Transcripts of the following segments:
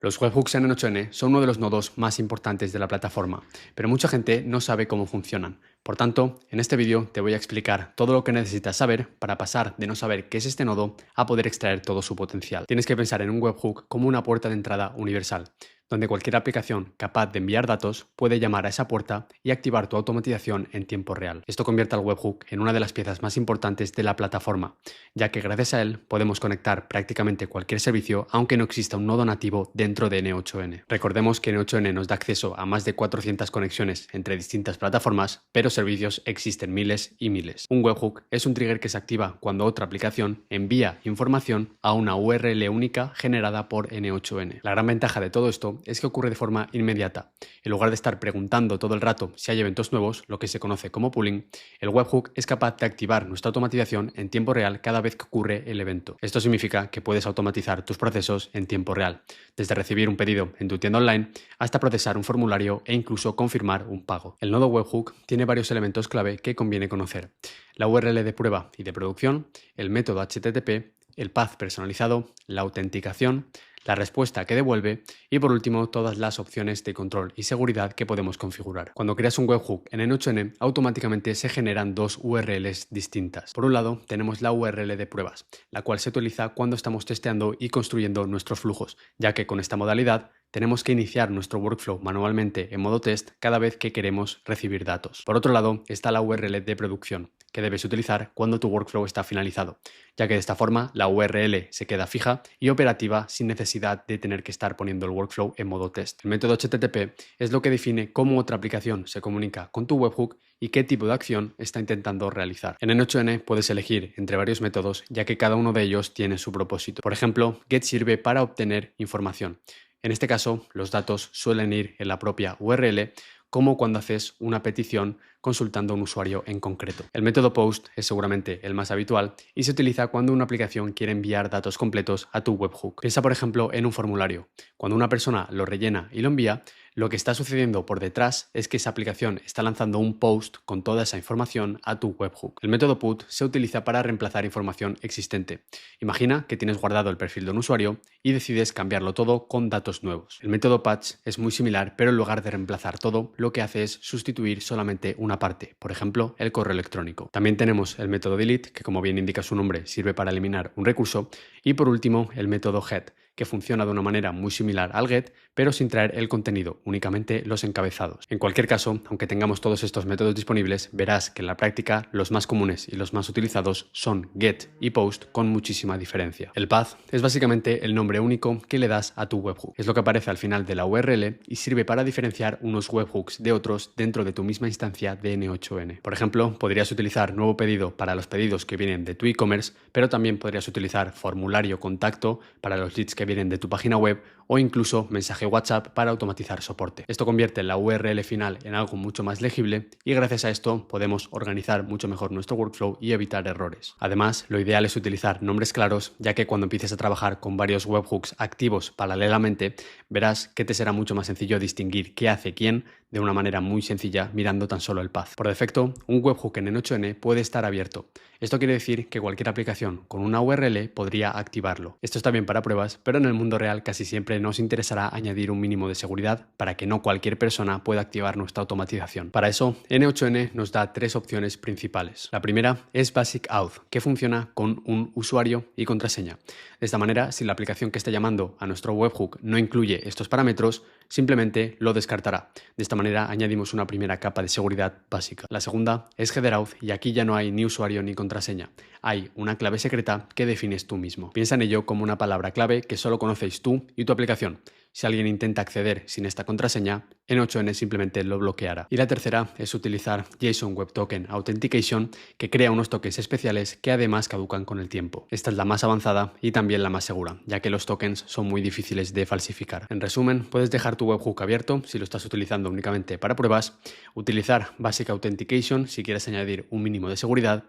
Los webhooks en N8N son uno de los nodos más importantes de la plataforma, pero mucha gente no sabe cómo funcionan. Por tanto, en este vídeo te voy a explicar todo lo que necesitas saber para pasar de no saber qué es este nodo a poder extraer todo su potencial. Tienes que pensar en un webhook como una puerta de entrada universal, donde cualquier aplicación capaz de enviar datos puede llamar a esa puerta y activar tu automatización en tiempo real. Esto convierte al webhook en una de las piezas más importantes de la plataforma, ya que gracias a él podemos conectar prácticamente cualquier servicio aunque no exista un nodo nativo dentro de N8N. Recordemos que N8N nos da acceso a más de 400 conexiones entre distintas plataformas, pero servicios existen miles y miles. Un webhook es un trigger que se activa cuando otra aplicación envía información a una URL única generada por N8N. La gran ventaja de todo esto es que ocurre de forma inmediata. En lugar de estar preguntando todo el rato si hay eventos nuevos, lo que se conoce como pooling, el webhook es capaz de activar nuestra automatización en tiempo real cada vez que ocurre el evento. Esto significa que puedes automatizar tus procesos en tiempo real, desde recibir un pedido en tu tienda online hasta procesar un formulario e incluso confirmar un pago. El nodo webhook tiene varios elementos clave que conviene conocer: la URL de prueba y de producción, el método HTTP, el path personalizado, la autenticación, la respuesta que devuelve y por último todas las opciones de control y seguridad que podemos configurar. Cuando creas un webhook en N8N, automáticamente se generan dos URLs distintas. Por un lado tenemos la URL de pruebas, la cual se utiliza cuando estamos testeando y construyendo nuestros flujos, ya que con esta modalidad tenemos que iniciar nuestro workflow manualmente en modo test cada vez que queremos recibir datos. Por otro lado está la URL de producción, que debes utilizar cuando tu workflow está finalizado, ya que de esta forma la URL se queda fija y operativa sin necesidad de tener que estar poniendo el workflow en modo test. El método HTTP es lo que define cómo otra aplicación se comunica con tu webhook y qué tipo de acción está intentando realizar. En N8N puedes elegir entre varios métodos, ya que cada uno de ellos tiene su propósito. Por ejemplo, get sirve para obtener información. En este caso, los datos suelen ir en la propia URL, como cuando haces una petición consultando a un usuario en concreto. El método POST es seguramente el más habitual y se utiliza cuando una aplicación quiere enviar datos completos a tu webhook. Piensa, por ejemplo, en un formulario. Cuando una persona lo rellena y lo envía, lo que está sucediendo por detrás es que esa aplicación está lanzando un post con toda esa información a tu webhook. El método PUT se utiliza para reemplazar información existente. Imagina que tienes guardado el perfil de un usuario y decides cambiarlo todo con datos nuevos. El método patch es muy similar, pero en lugar de reemplazar todo, lo que hace es sustituir solamente una parte, por ejemplo, el correo electrónico. También tenemos el método delete, que como bien indica su nombre, sirve para eliminar un recurso, y por último el método head, que funciona de una manera muy similar al get, pero sin traer el contenido, únicamente los encabezados. En cualquier caso, aunque tengamos todos estos métodos disponibles, verás que en la práctica los más comunes y los más utilizados son get y post, con muchísima diferencia. El path es básicamente el nombre único que le das a tu webhook. Es lo que aparece al final de la URL y sirve para diferenciar unos webhooks de otros dentro de tu misma instancia de N8N. Por ejemplo, podrías utilizar nuevo pedido para los pedidos que vienen de tu e-commerce, pero también podrías utilizar formulario contacto para los leads que vienen de tu página web o incluso mensaje WhatsApp para automatizar soporte. Esto convierte la URL final en algo mucho más legible y gracias a esto podemos organizar mucho mejor nuestro workflow y evitar errores. Además, lo ideal es utilizar nombres claros, ya que cuando empieces a trabajar con varios webhooks activos paralelamente, verás que te será mucho más sencillo distinguir qué hace quién de una manera muy sencilla mirando tan solo el path. Por defecto, un webhook en N8N puede estar abierto. Esto quiere decir que cualquier aplicación con una URL podría activarlo. Esto está bien para pruebas, pero en el mundo real casi siempre nos interesará añadir un mínimo de seguridad para que no cualquier persona pueda activar nuestra automatización. Para eso, N8N nos da tres opciones principales. La primera es Basic Auth, que funciona con un usuario y contraseña. De esta manera, si la aplicación que está llamando a nuestro webhook no incluye estos parámetros, simplemente lo descartará. De esta manera añadimos una primera capa de seguridad básica. La segunda es Header Auth y aquí ya no hay ni usuario ni contraseña. Hay una clave secreta que defines tú mismo. Piensa en ello como una palabra clave que solo conocéis tú y tu aplicación. Si alguien intenta acceder sin esta contraseña, N8N simplemente lo bloqueará. Y la tercera es utilizar JSON Web Token Authentication, que crea unos tokens especiales que además caducan con el tiempo. Esta es la más avanzada y también la más segura, ya que los tokens son muy difíciles de falsificar. En resumen, puedes dejar tu webhook abierto si lo estás utilizando únicamente para pruebas, utilizar Basic Authentication si quieres añadir un mínimo de seguridad,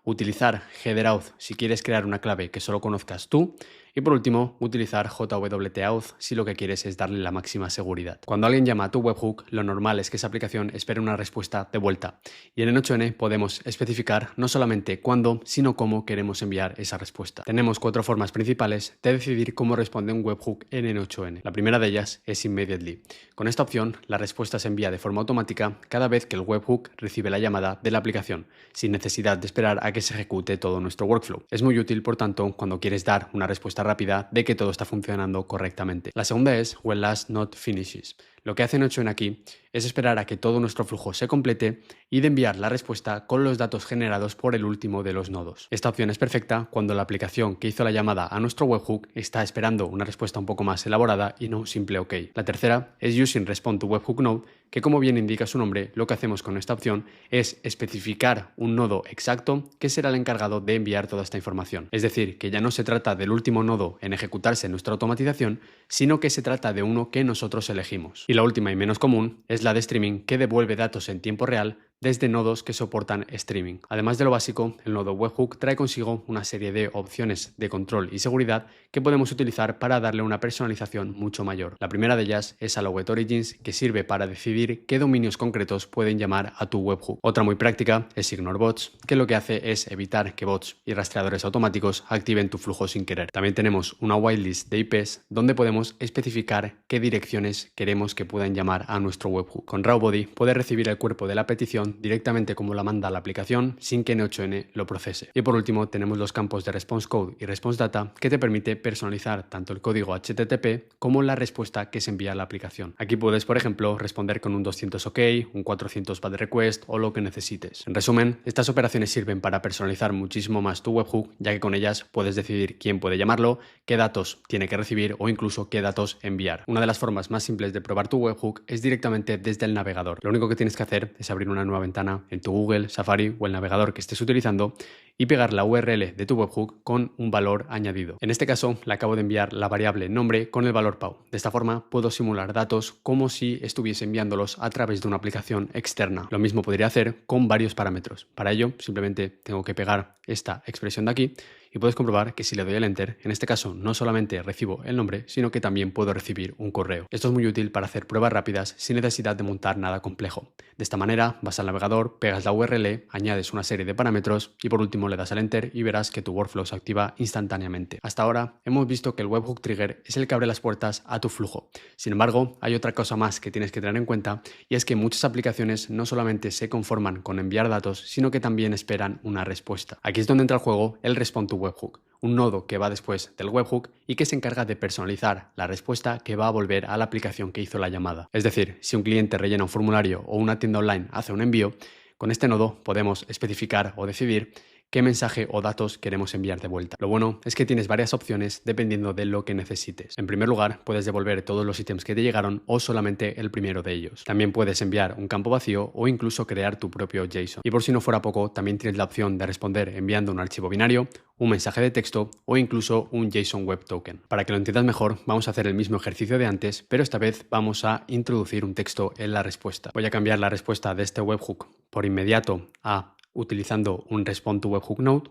utilizar Header Auth si quieres crear una clave que solo conozcas tú Y por último, utilizar JWT-Auth si lo que quieres es darle la máxima seguridad. Cuando alguien llama a tu webhook, lo normal es que esa aplicación espere una respuesta de vuelta. Y en N8N podemos especificar no solamente cuándo, sino cómo queremos enviar esa respuesta. Tenemos 4 formas principales de decidir cómo responde un webhook en N8N. La primera de ellas es Immediately. Con esta opción, la respuesta se envía de forma automática cada vez que el webhook recibe la llamada de la aplicación, sin necesidad de esperar a que se ejecute todo nuestro workflow. Es muy útil, por tanto, cuando quieres dar una respuesta rápida de que todo está funcionando correctamente. La segunda es When Last Node Finishes. Lo que hace N8N aquí es esperar a que todo nuestro flujo se complete y de enviar la respuesta con los datos generados por el último de los nodos. Esta opción es perfecta cuando la aplicación que hizo la llamada a nuestro webhook está esperando una respuesta un poco más elaborada y no un simple OK. La tercera es Using Respond to Webhook Node, que como bien indica su nombre, lo que hacemos con esta opción es especificar un nodo exacto que será el encargado de enviar toda esta información. Es decir, que ya no se trata del último nodo en ejecutarse nuestra automatización, sino que se trata de uno que nosotros elegimos. Y la última y menos común es la de streaming, que devuelve datos en tiempo real desde nodos que soportan streaming. Además de lo básico, el nodo webhook trae consigo una serie de opciones de control y seguridad que podemos utilizar para darle una personalización mucho mayor. La primera de ellas es Allow at Origins, que sirve para decidir qué dominios concretos pueden llamar a tu webhook. Otra muy práctica es Ignore Bots, que lo que hace es evitar que bots y rastreadores automáticos activen tu flujo sin querer. También tenemos una whitelist de IPs donde podemos especificar qué direcciones queremos que puedan llamar a nuestro webhook. Con RawBody puedes recibir el cuerpo de la petición directamente como la manda la aplicación sin que N8N lo procese. Y por último tenemos los campos de Response Code y Response Data, que te permite personalizar tanto el código HTTP como la respuesta que se envía a la aplicación. Aquí puedes, por ejemplo, responder con un 200 OK, un 400 bad request o lo que necesites. En resumen, estas operaciones sirven para personalizar muchísimo más tu webhook, ya que con ellas puedes decidir quién puede llamarlo, qué datos tiene que recibir o incluso qué datos enviar. Una de las formas más simples de probar tu webhook es directamente desde el navegador. Lo único que tienes que hacer es abrir una nueva ventana en tu Google, Safari o el navegador que estés utilizando y pegar la URL de tu webhook con un valor añadido. En este caso, le acabo de enviar la variable nombre con el valor PAU. De esta forma, puedo simular datos como si estuviese enviándolos a través de una aplicación externa. Lo mismo podría hacer con varios parámetros. Para ello, simplemente tengo que pegar esta expresión de aquí y puedes comprobar que si le doy al Enter, en este caso no solamente recibo el nombre, sino que también puedo recibir un correo. Esto es muy útil para hacer pruebas rápidas sin necesidad de montar nada complejo. De esta manera, vas al navegador, pegas la URL, añades una serie de parámetros y por último le das al Enter y verás que tu workflow se activa instantáneamente. Hasta ahora hemos visto que el webhook trigger es el que abre las puertas a tu flujo. Sin embargo, hay otra cosa más que tienes que tener en cuenta y es que muchas aplicaciones no solamente se conforman con enviar datos, sino que también esperan una respuesta. Aquí es donde entra el juego el Respond to Webhook, un nodo que va después del webhook y que se encarga de personalizar la respuesta que va a volver a la aplicación que hizo la llamada. Es decir, si un cliente rellena un formulario o una tienda online hace un envío, con este nodo podemos especificar o decidir qué mensaje o datos queremos enviar de vuelta. Lo bueno es que tienes varias opciones dependiendo de lo que necesites. En primer lugar, puedes devolver todos los ítems que te llegaron o solamente el primero de ellos. También puedes enviar un campo vacío o incluso crear tu propio JSON. Y por si no fuera poco, también tienes la opción de responder enviando un archivo binario, un mensaje de texto o incluso un JSON Web Token. Para que lo entiendas mejor, vamos a hacer el mismo ejercicio de antes, pero esta vez vamos a introducir un texto en la respuesta. Voy a cambiar la respuesta de este webhook por inmediato a utilizando un Respond to Webhook Node.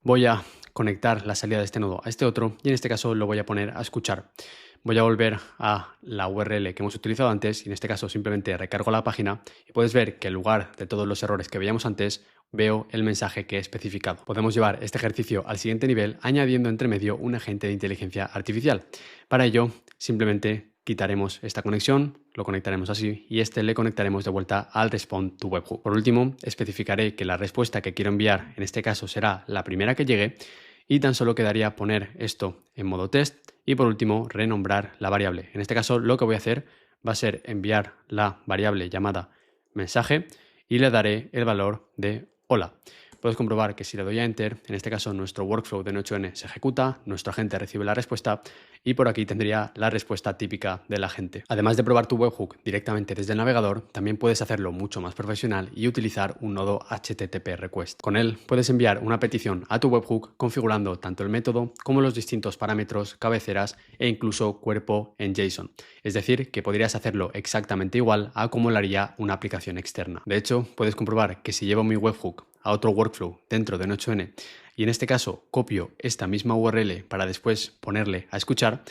Voy a conectar la salida de este nodo a este otro y en este caso lo voy a poner a escuchar. Voy a volver a la URL que hemos utilizado antes y en este caso simplemente recargo la página y puedes ver que en lugar de todos los errores que veíamos antes, veo el mensaje que he especificado. Podemos llevar este ejercicio al siguiente nivel añadiendo entre medio un agente de inteligencia artificial. Para ello, simplemente quitaremos esta conexión, lo conectaremos así y este le conectaremos de vuelta al Respond to Webhook. Por último, especificaré que la respuesta que quiero enviar en este caso será la primera que llegue y tan solo quedaría poner esto en modo test y por último renombrar la variable. En este caso lo que voy a hacer va a ser enviar la variable llamada mensaje y le daré el valor de hola. Puedes comprobar que si le doy a Enter, en este caso nuestro workflow de N8N se ejecuta, nuestro agente recibe la respuesta y por aquí tendría la respuesta típica del agente. Además de probar tu webhook directamente desde el navegador, también puedes hacerlo mucho más profesional y utilizar un nodo HTTP request. Con él puedes enviar una petición a tu webhook configurando tanto el método como los distintos parámetros, cabeceras e incluso cuerpo en JSON. Es decir, que podrías hacerlo exactamente igual a como lo haría una aplicación externa. De hecho, puedes comprobar que si llevo mi webhook a otro workflow dentro de N8N y en este caso copio esta misma URL para después ponerle a escuchar,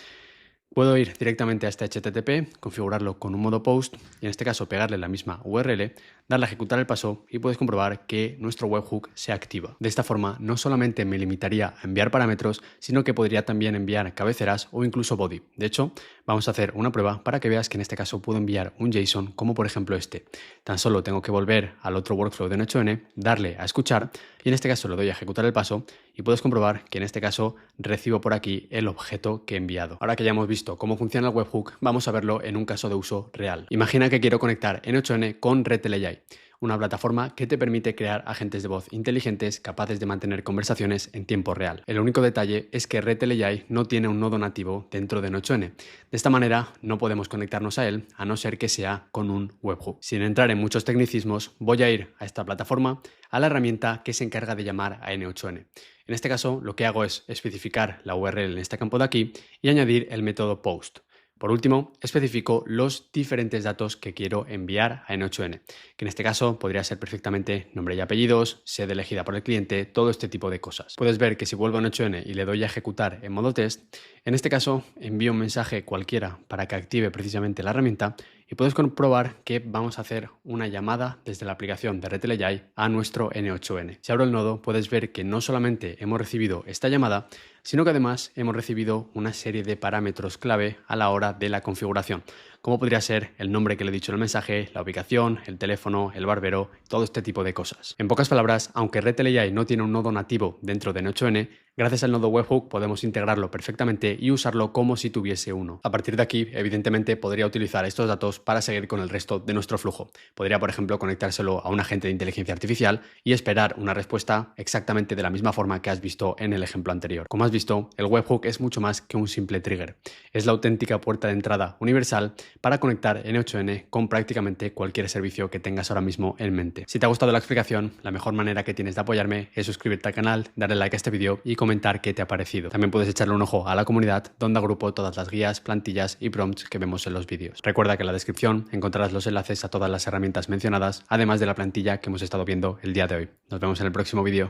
puedo ir directamente a este HTTP, configurarlo con un modo post y en este caso pegarle la misma URL, darle a ejecutar el paso y puedes comprobar que nuestro webhook se activa. De esta forma no solamente me limitaría a enviar parámetros, sino que podría también enviar cabeceras o incluso body. De hecho, vamos a hacer una prueba para que veas que en este caso puedo enviar un JSON como por ejemplo este. Tan solo tengo que volver al otro workflow de N8N, darle a escuchar y en este caso le doy a ejecutar el paso y puedes comprobar que en este caso recibo por aquí el objeto que he enviado. Ahora que ya hemos visto cómo funciona el webhook, vamos a verlo en un caso de uso real. Imagina que quiero conectar N8N con RTL.ai, una plataforma que te permite crear agentes de voz inteligentes capaces de mantener conversaciones en tiempo real. El único detalle es que RTL.ai no tiene un nodo nativo dentro de N8N. De esta manera no podemos conectarnos a él a no ser que sea con un webhook. Sin entrar en muchos tecnicismos, voy a ir a esta plataforma, a la herramienta que se encarga de llamar a N8N. En este caso, lo que hago es especificar la URL en este campo de aquí y añadir el método post. Por último, especifico los diferentes datos que quiero enviar a N8N, que en este caso podría ser perfectamente nombre y apellidos, sede elegida por el cliente, todo este tipo de cosas. Puedes ver que si vuelvo a N8N y le doy a ejecutar en modo test, en este caso envío un mensaje cualquiera para que active precisamente la herramienta y puedes comprobar que vamos a hacer una llamada desde la aplicación de RTL.ai a nuestro N8N. Si abro el nodo, puedes ver que no solamente hemos recibido esta llamada, sino que además hemos recibido una serie de parámetros clave a la hora de la configuración, como podría ser el nombre que le he dicho en el mensaje, la ubicación, el teléfono, el barbero, todo este tipo de cosas. En pocas palabras, aunque RTL.ai no tiene un nodo nativo dentro de N8N, gracias al nodo webhook podemos integrarlo perfectamente y usarlo como si tuviese uno. A partir de aquí, evidentemente, podría utilizar estos datos para seguir con el resto de nuestro flujo. Podría, por ejemplo, conectárselo a un agente de inteligencia artificial y esperar una respuesta exactamente de la misma forma que has visto en el ejemplo anterior. Como has visto, el webhook es mucho más que un simple trigger. Es la auténtica puerta de entrada universal para conectar N8N con prácticamente cualquier servicio que tengas ahora mismo en mente. Si te ha gustado la explicación, la mejor manera que tienes de apoyarme es suscribirte al canal, darle like a este vídeo y comentar qué te ha parecido. También puedes echarle un ojo a la comunidad donde agrupo todas las guías, plantillas y prompts que vemos en los vídeos. Recuerda que en la descripción encontrarás los enlaces a todas las herramientas mencionadas, además de la plantilla que hemos estado viendo el día de hoy. Nos vemos en el próximo vídeo.